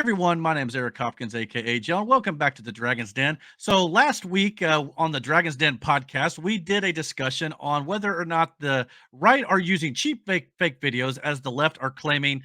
everyone, my name is Eric Hopkins, aka JEL, and welcome back to the Dragon's Den. So last week on the Dragon's Den podcast, we did a discussion on whether or not the right are using cheap fake videos, as the left are claiming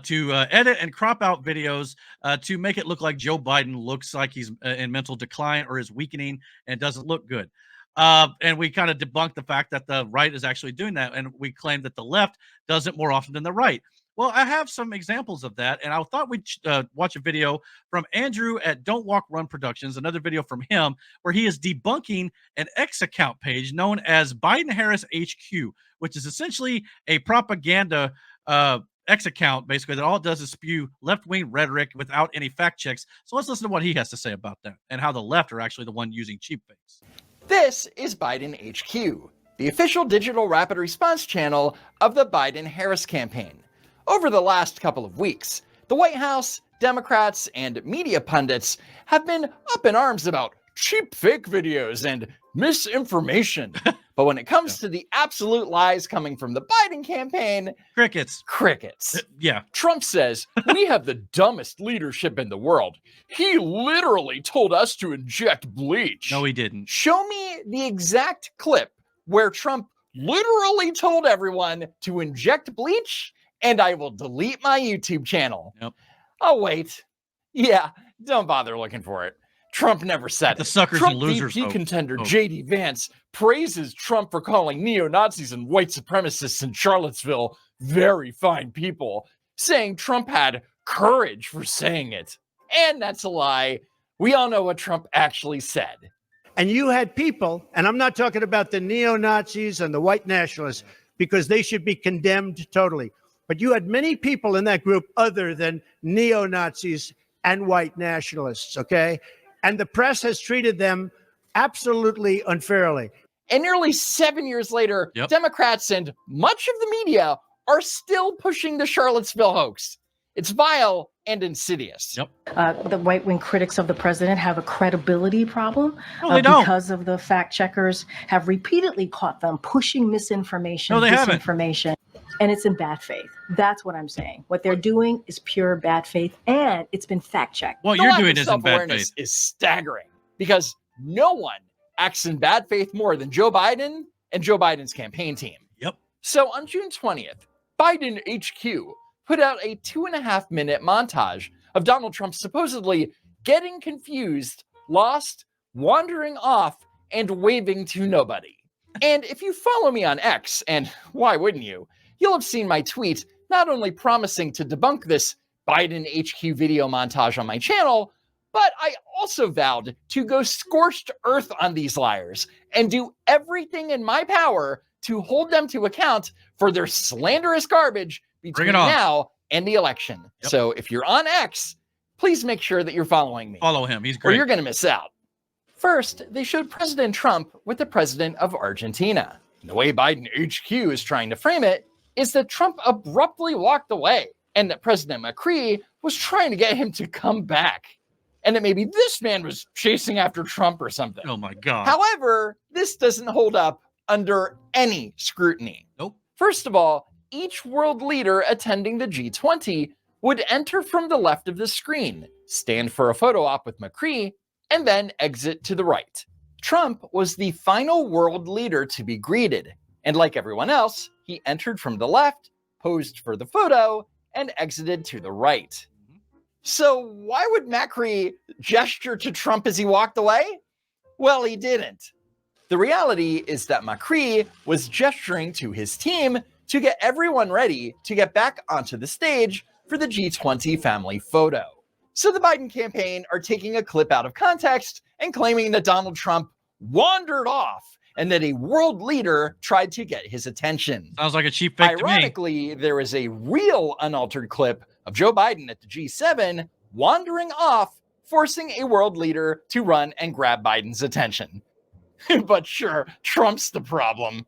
to edit and crop out videos to make it look like Joe Biden looks like he's in mental decline or is weakening and doesn't look good. And we kind of debunked the fact that the right is actually doing that, and we claim that the left does it more often than the right. Well, I have some examples of that, and I thought we'd watch a video from Andrew at Don't Walk Run Productions, another video from him, where he is debunking an X account page known as Biden Harris HQ, which is essentially a propaganda X account, basically, that all it does is spew left-wing rhetoric without any fact checks. So let's listen to what he has to say about that and how the left are actually the one using cheap fakes. This is Biden HQ, the official digital rapid response channel of the Biden-Harris campaign. Over the last couple of weeks, the White House, Democrats, and media pundits have been up in arms about cheap fake videos and misinformation. But when it comes to the absolute lies coming from the Biden campaign, Crickets. Yeah. Trump says, "We have the dumbest leadership in the world. He literally told us to inject bleach." No, he didn't. Show me the exact clip where Trump literally told everyone to inject bleach, and I will delete my YouTube channel. Yep. Oh, wait. Yeah, don't bother looking for it. Trump never said The it. suckers Trump and losers. VP contender J.D. Vance praises Trump for calling neo-Nazis and white supremacists in Charlottesville very fine people, saying Trump had courage for saying it. And that's a lie. We all know what Trump actually said. And you had people, and I'm not talking about the neo-Nazis and the white nationalists, because they should be condemned totally. But you had many people in that group other than neo-Nazis and white nationalists, okay? And the press has treated them absolutely unfairly. And nearly 7 years later, Democrats and much of the media are still pushing the Charlottesville hoax. It's vile and insidious. The right-wing critics of the president have a credibility problem because of the fact checkers have repeatedly caught them pushing misinformation, disinformation, and it's in bad faith. That's what I'm saying. What they're doing is pure bad faith, and it's been fact-checked. What you're doing is in bad faith. Is staggering because no one acts in bad faith more than Joe Biden and Joe Biden's campaign team. So on June 20th, Biden HQ put out a 2.5-minute montage of Donald Trump supposedly getting confused, lost, wandering off, and waving to nobody. And if you follow me on X, and why wouldn't you, you'll have seen my tweet not only promising to debunk this Biden HQ video montage on my channel, but I also vowed to go scorched earth on these liars and do everything in my power to hold them to account for their slanderous garbage between now and the election. So if you're on X, please make sure that you're following me. Follow him. He's great. Or you're going to miss out. First, they showed President Trump with the president of Argentina. And the way Biden HQ is trying to frame it is that Trump abruptly walked away and that President Macri was trying to get him to come back. And that maybe this man was chasing after Trump or something. Oh my God. However, this doesn't hold up under any scrutiny. First of all, each world leader attending the G20 would enter from the left of the screen, stand for a photo op with Macri, and then exit to the right. Trump was the final world leader to be greeted, and like everyone else, he entered from the left, posed for the photo, and exited to the right. So why would Macri gesture to Trump as he walked away? Well, he didn't. The reality is that Macri was gesturing to his team to get everyone ready to get back onto the stage for the G20 family photo. So the Biden campaign are taking a clip out of context and claiming that Donald Trump wandered off and that a world leader tried to get his attention. Sounds like a cheap fake to me. Ironically, there is a real unaltered clip of Joe Biden at the G7 wandering off, forcing a world leader to run and grab Biden's attention. But sure, Trump's the problem.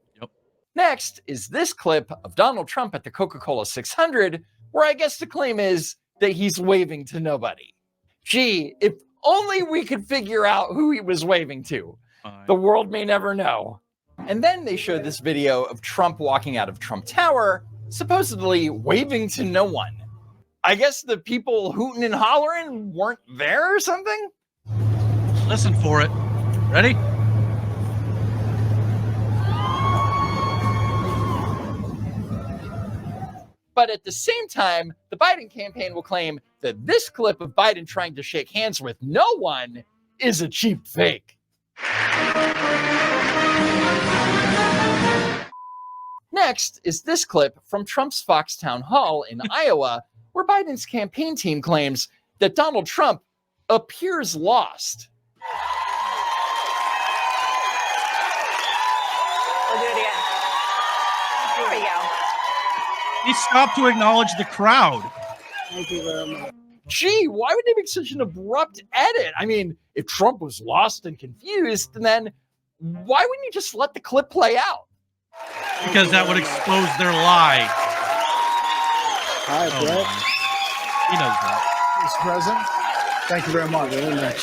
Next is this clip of Donald Trump at the Coca-Cola 600, where I guess the claim is that he's waving to nobody. Gee, if only we could figure out who he was waving to. The world may never know. And then they show this video of Trump walking out of Trump Tower, supposedly waving to no one. I guess the people hooting and hollering weren't there or something? Listen for it. Ready? But at the same time, the Biden campaign will claim that this clip of Biden trying to shake hands with no one is a cheap fake. Next is this clip from Trump's Fox Town Hall in Iowa, where Biden's campaign team claims that Donald Trump appears lost. We'll do it again. Here we go. He stopped to acknowledge the crowd. Thank you very much. Gee, why would they make such an abrupt edit? I mean, if Trump was lost and confused, then why wouldn't you just let the clip play out? Because that would expose their lie. Hi, Brett. He knows that. Mr. President, thank you very much.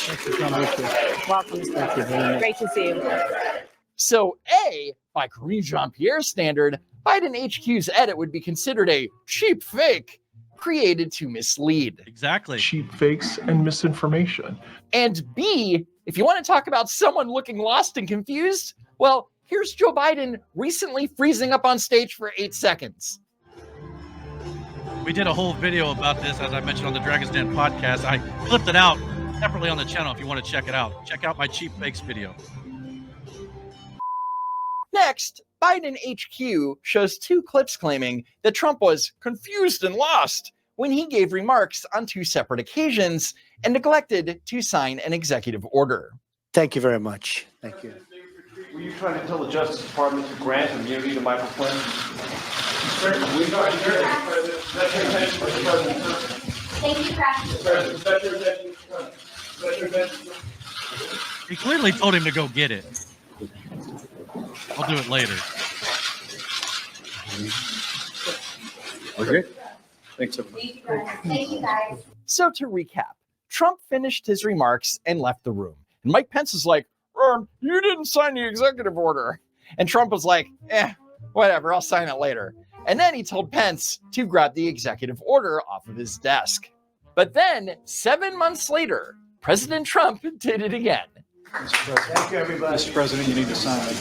Thanks for coming with us. Welcome. Thank you very much. Great to see you. So A, by Karine Jean-Pierre's standard, Biden HQ's edit would be considered a cheap fake created to mislead. Exactly. Cheap fakes and misinformation. And B, if you want to talk about someone looking lost and confused, well, here's Joe Biden recently freezing up on stage for 8 seconds. We did a whole video about this, as I mentioned on the Dragon's Den podcast. I clipped it out separately on the channel if you want to check it out. Check out my cheap fakes video. Next, Biden HQ shows 2 clips claiming that Trump was confused and lost when he gave remarks on 2 separate occasions and neglected to sign an executive order. Thank you very much. Thank you. Were you trying to tell the Justice Department to grant immunity to Michael Flynn? We got you, President. That's your intention, Mr. President. Thank you, President, that's your intention, That's your intention. He clearly told him to go get it. I'll do it later. Okay. Thanks, everybody. Thank you, guys. So to recap, Trump finished his remarks and left the room. And Mike Pence is like, you didn't sign the executive order. And Trump was like, whatever, I'll sign it later. And then he told Pence to grab the executive order off of his desk. But then, 7 months later, President Trump did it again. Thank you, everybody. Mr. President, you need to sign it.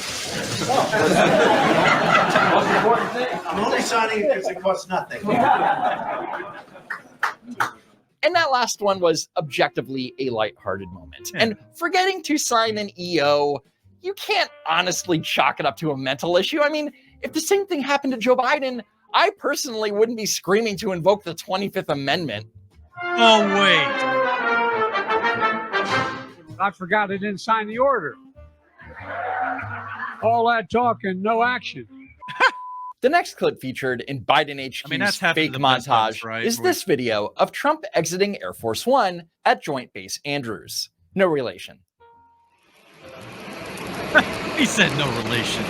I'm only signing it because it costs nothing. And that last one was objectively a lighthearted moment. And forgetting to sign an EO, you can't honestly chalk it up to a mental issue. I mean, if the same thing happened to Joe Biden, I personally wouldn't be screaming to invoke the 25th Amendment. Oh, wait. I forgot I didn't sign the order. All that talk and no action. The next clip featured in Biden HQ's fake montage is this video of Trump exiting Air Force One at Joint Base Andrews. No relation. He said no relation.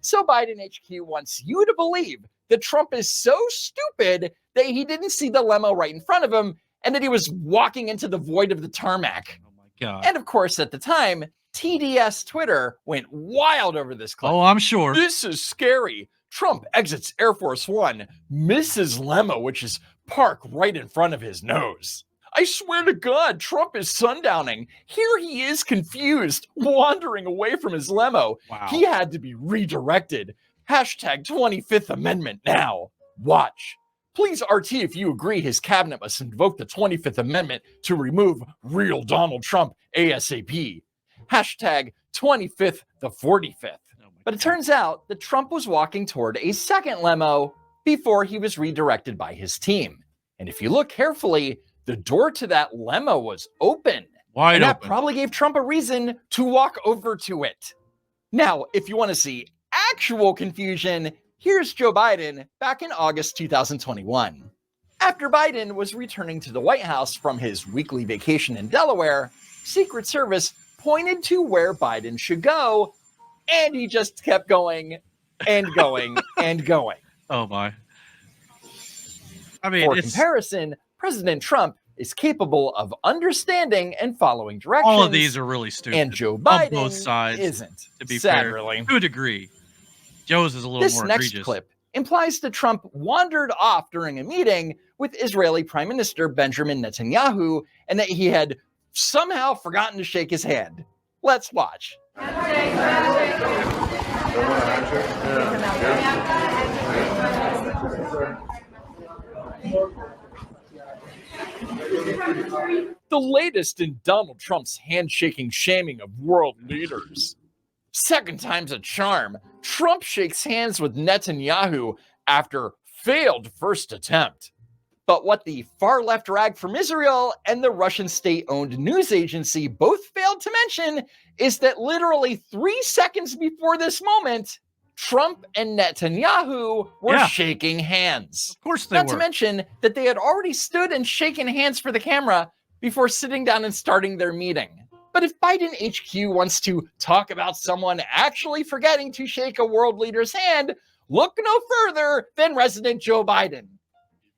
So Biden HQ wants you to believe that Trump is so stupid that he didn't see the limo right in front of him and that he was walking into the void of the tarmac. Oh my God. And of course, at the time, TDS Twitter went wild over this clip. Oh, I'm sure. This is scary. Trump exits Air Force One, misses limo, which is parked right in front of his nose. I swear to God, Trump is sundowning. Here he is confused, wandering away from his limo. Wow. He had to be redirected. Hashtag 25th Amendment now. Watch. Please RT if you agree his cabinet must invoke the 25th Amendment to remove real Donald Trump ASAP. Hashtag 25th the 45th. But it turns out that Trump was walking toward a second limo before he was redirected by his team. And if you look carefully, the door to that limo was open. Wide and that open. probably gave Trump a reason to walk over to it. Now, if you want to see actual confusion, here's Joe Biden back in August 2021. After Biden was returning to the White House from his weekly vacation in Delaware, Secret Service pointed to where Biden should go, and he just kept going and going and going. Oh my. I mean, for comparison, President Trump is capable of understanding and following directions. All of these are really stupid. And Joe on Biden both sides, isn't. to be Sad, fair, really. to a degree. Joe's is a little This more next egregious. clip implies that Trump wandered off during a meeting with Israeli Prime Minister Benjamin Netanyahu and that he had somehow forgotten to shake his hand. Let's watch. The latest in Donald Trump's handshaking shaming of world leaders. Second time's a charm. Trump shakes hands with Netanyahu after failed first attempt. But what the far-left rag from Israel and the Russian state-owned news agency both failed to mention is that literally 3 seconds before this moment, Trump and Netanyahu were shaking hands. Of course they were. Not were. to mention that they had already stood and shaken hands for the camera before sitting down and starting their meeting. But if Biden HQ wants to talk about someone actually forgetting to shake a world leader's hand, look no further than resident Joe Biden.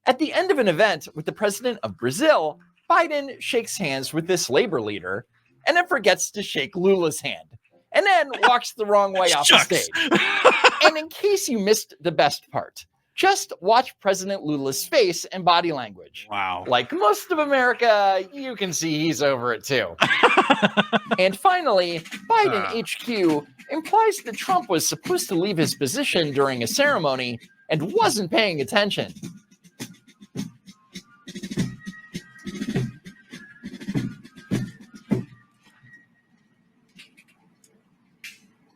At the end of an event with the president of Brazil, Biden shakes hands with this labor leader and then forgets to shake Lula's hand, and then walks the wrong way off the stage. And in case you missed the best part, just watch President Lula's face and body language. Wow. Like most of America, you can see he's over it too. And finally, Biden HQ implies that Trump was supposed to leave his position during a ceremony and wasn't paying attention.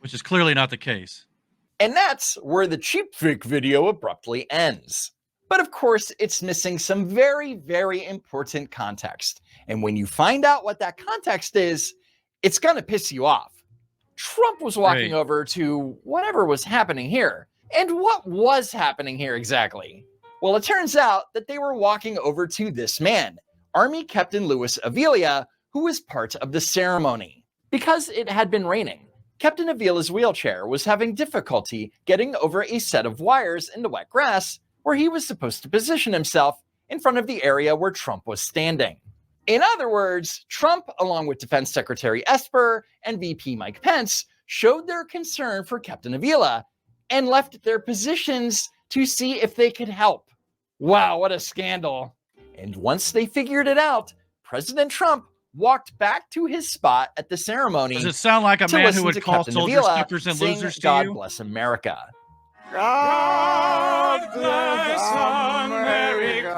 Which is clearly not the case. And that's where the cheap fake video abruptly ends. But of course, it's missing some very, very important context. And when you find out what that context is, it's gonna piss you off. Trump was walking over to whatever was happening here. And what was happening here exactly? Well, it turns out that they were walking over to this man, Army Captain Louis Avila, who was part of the ceremony. Because it had been raining, Captain Avila's wheelchair was having difficulty getting over a set of wires in the wet grass where he was supposed to position himself in front of the area where Trump was standing. In other words, Trump, along with Defense Secretary Esper and VP Mike Pence, showed their concern for Captain Avila and left their positions to see if they could help. Wow, what a scandal. And once they figured it out, President Trump walked back to his spot at the ceremony. Does it sound like a man who would call Captain soldiers Avila suckers and sing losers to God you? Bless America. God bless America.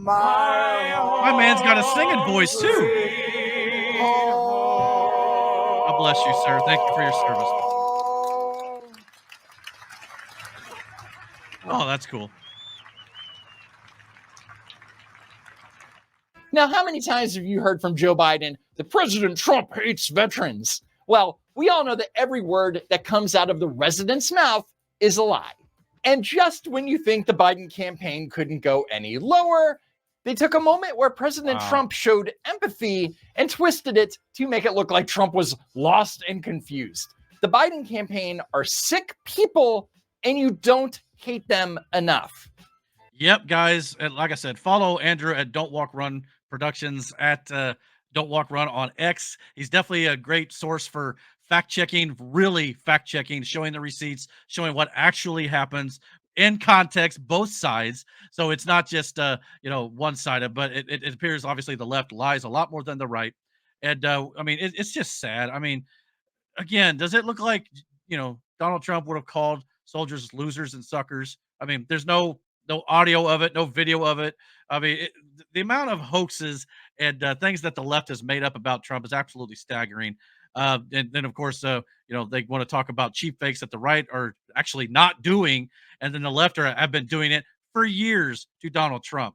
My man's got a singing voice too. God bless you, sir. Thank you for your service. Oh, that's cool. Now, how many times have you heard from Joe Biden that President Trump hates veterans? Well, we all know that every word that comes out of the resident's mouth is a lie. And just when you think the Biden campaign couldn't go any lower, they took a moment where President Trump showed empathy and twisted it to make it look like Trump was lost and confused. The Biden campaign are sick people, and you don't hate them enough. Yep, guys. And like I said, follow Andrew at Don't Walk Run Productions at Don't Walk Run on X. He's definitely a great source for fact-checking, really fact-checking, showing the receipts, showing what actually happens in context, both sides. So it's not just, one-sided, but it appears obviously the left lies a lot more than the right. And I mean, it's just sad. I mean, again, does it look like, Donald Trump would have called soldiers losers and suckers? I mean, there's no audio of it, no video of it. I mean, the amount of hoaxes and things that the left has made up about Trump is absolutely staggering. And then, of course, they want to talk about cheap fakes that the right are actually not doing, and then the left have been doing it for years to Donald Trump.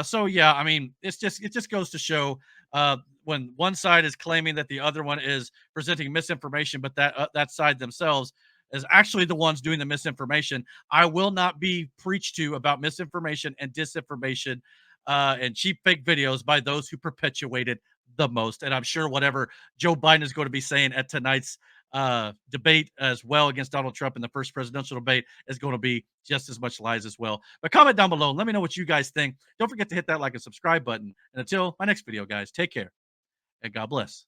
So yeah, I mean, it just goes to show when one side is claiming that the other one is presenting misinformation, but that side themselves is actually the ones doing the misinformation. I will not be preached to about misinformation and disinformation and cheap fake videos by those who perpetuate it the most. And I'm sure whatever Joe Biden is going to be saying at tonight's debate as well against Donald Trump in the first presidential debate is going to be just as much lies as well. But comment down below and let me know what you guys think. Don't forget to hit that like and subscribe button. And until my next video, guys, take care and God bless.